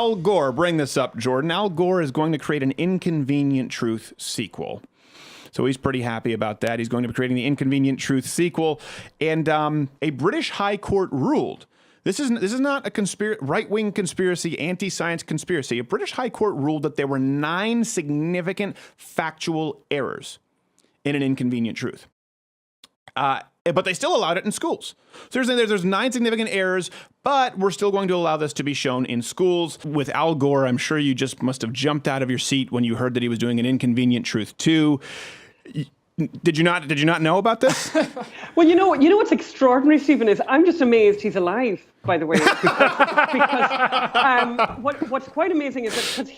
Al Gore, bring this up, Jordan. Al Gore is going to create an Inconvenient Truth sequel. So he's pretty happy about that. He's going to be creating the Inconvenient Truth sequel. And a British High Court ruled. This is not a right-wing conspiracy, anti-science conspiracy. A British High Court ruled that there were 9 significant factual errors in an Inconvenient Truth. But they still allowed it in schools. So there's 9 significant errors, but we're still going to allow this to be shown in schools. With Al Gore, I'm sure you just must have jumped out of your seat when you heard that he was doing an Inconvenient Truth 2. Did you not know about this? Well, you know what's extraordinary, Stephen, is I'm just amazed he's alive, by the way. Because what's quite amazing is that because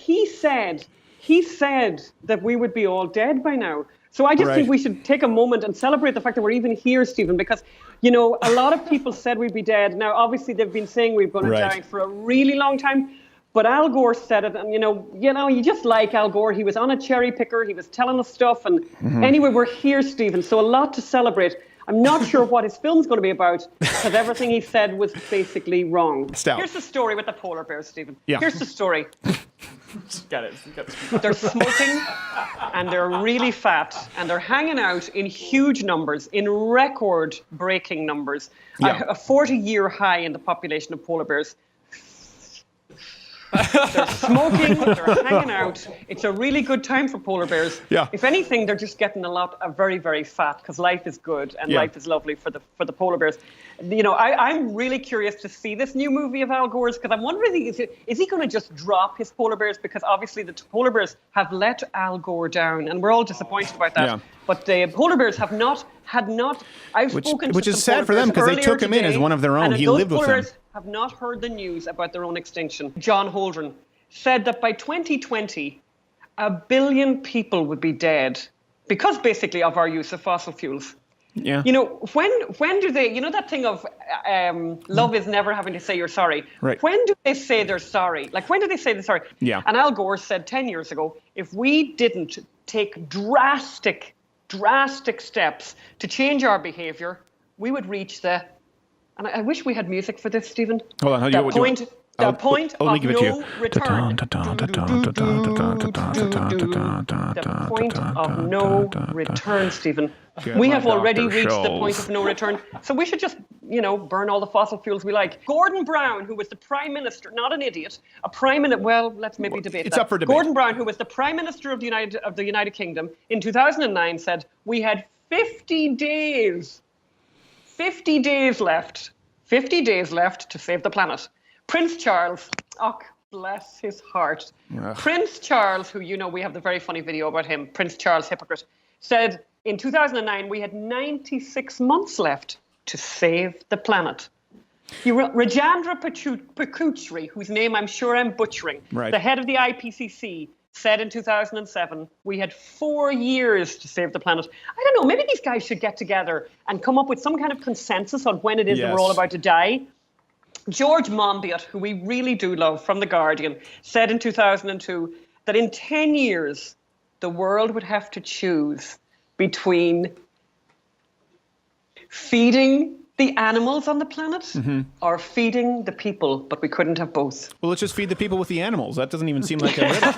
he said that we would be all dead by now. So I just think we should take a moment and celebrate the fact that we're even here, Stephen, because, a lot of people said we'd be dead. Now, obviously, they've been saying we're going to die for a really long time. But Al Gore said it, and you just like Al Gore. He was on a cherry picker. He was telling us stuff, and anyway, we're here, Stephen. So a lot to celebrate. I'm not sure what his film's going to be about because everything he said was basically wrong. Here's the story with the polar bears, Stephen. Yeah. Here's the story. Got it. They're smoking, and they're really fat, and they're hanging out in huge numbers, in record-breaking numbers. Yeah. A 40-year high in the population of polar bears. They're smoking, they're hanging out. It's a really good time for polar bears. Yeah. If anything, they're just getting very, very fat because life is good and life is lovely for the polar bears. I'm really curious to see this new movie of Al Gore's because I'm wondering, is he going to just drop his polar bears? Because obviously the polar bears have let Al Gore down and we're all disappointed about that. Yeah. But the polar bears had not. I've spoken to which is sad for them because they took him in as one of their own. He lived with them. Have not heard the news about their own extinction. John Holdren said that by 2020, 1 billion people would be dead because basically of our use of fossil fuels. Yeah. When do they, that thing of love is never having to say you're sorry. Right. When do they say they're sorry? Like, when do they say they're sorry? Yeah. And Al Gore said 10 years ago, if we didn't take drastic steps to change our behavior, we would reach and I wish we had music for this, Stephen. Hold on. The point of no return. The point of no return, Stephen. We have already reached the point of no return. So we should just, burn all the fossil fuels we like. Gordon Brown, who was the Prime Minister, not an idiot, well, let's maybe debate that. It's up for debate. Gordon Brown, who was the Prime Minister of the United Kingdom in 2009, said we had 50 days. 50 days left to save the planet. Prince Charles, bless his heart. Ugh. Prince Charles, who we have the very funny video about him, Prince Charles Hypocrite, said in 2009 we had 96 months left to save the planet. Rajendra Pachauri, whose name I'm sure I'm butchering, the head of the IPCC, said in 2007, we had 4 years to save the planet. I don't know, maybe these guys should get together and come up with some kind of consensus on when it is that we're all about to die. George Monbiot, who we really do love, from The Guardian, said in 2002 that in 10 years, the world would have to choose between feeding the animals on the planet or feeding the people, but we couldn't have both. Well, let's just feed the people with the animals. That doesn't even seem like a riddle.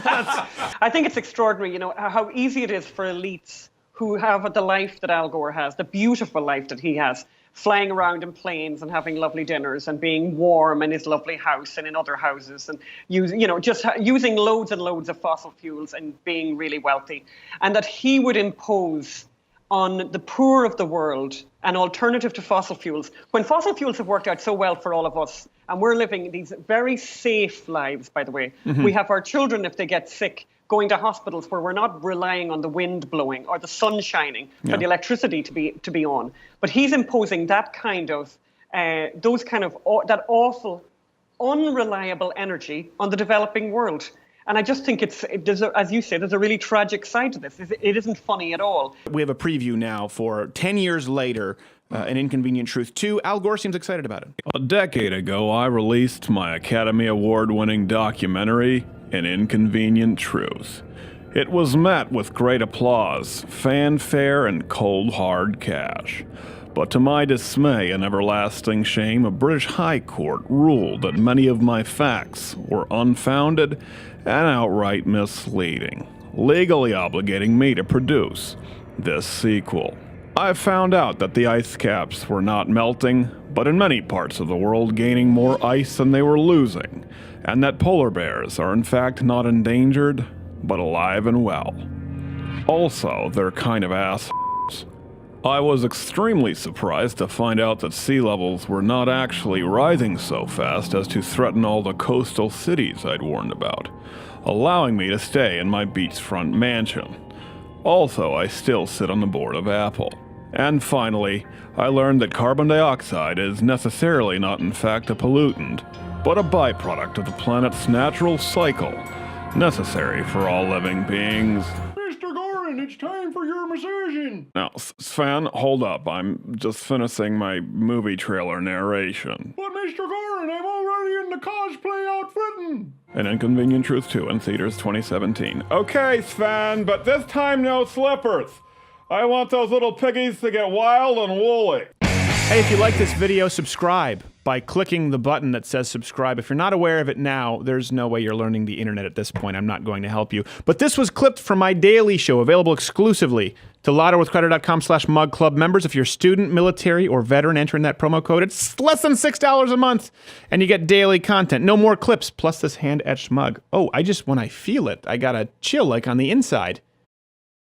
I think it's extraordinary, how easy it is for elites who have the life that Al Gore has, the beautiful life that he has, flying around in planes and having lovely dinners and being warm in his lovely house and in other houses and using loads and loads of fossil fuels and being really wealthy. And that he would impose on the poor of the world an alternative to fossil fuels, when fossil fuels have worked out so well for all of us, and we're living these very safe lives, by the way. We have our children, if they get sick, going to hospitals where we're not relying on the wind blowing or the sun shining for the electricity to be on. But he's imposing that kind of, that awful, unreliable energy on the developing world. And I just think as you say, there's a really tragic side to this. It isn't funny at all. We have a preview now for 10 years later, An Inconvenient Truth 2. Al Gore seems excited about it. A decade ago, I released my Academy Award-winning documentary, An Inconvenient Truth. It was met with great applause, fanfare, and cold hard cash. But to my dismay and everlasting shame, a British High Court ruled that many of my facts were unfounded and outright misleading, legally obligating me to produce this sequel. I found out that the ice caps were not melting, but in many parts of the world gaining more ice than they were losing, and that polar bears are in fact not endangered, but alive and well. Also, they're kind of assholes. I was extremely surprised to find out that sea levels were not actually rising so fast as to threaten all the coastal cities I'd warned about, allowing me to stay in my beachfront mansion. Also, I still sit on the board of Apple. And finally, I learned that carbon dioxide is necessarily not in fact a pollutant, but a byproduct of the planet's natural cycle, necessary for all living beings. Mr. Gorin, it's time for your massaging. Now, Sven, hold up. I'm just finishing my movie trailer narration. But Mr. Gorin, I'm already in the cosplay outfitting. An Inconvenient Truth 2 in theaters 2017. Okay, Sven, but this time no slippers. I want those little piggies to get wild and woolly. Hey, if you like this video, subscribe by clicking the button that says subscribe. If you're not aware of it now, there's no way you're learning the internet at this point. I'm not going to help you. But this was clipped from my daily show, available exclusively to LottoWithCreditor.com/MugClub members. If you're student, military, or veteran, enter in that promo code. It's less than $6 a month, and you get daily content. No more clips, plus this hand-etched mug. Oh, when I feel it, I got a chill like on the inside.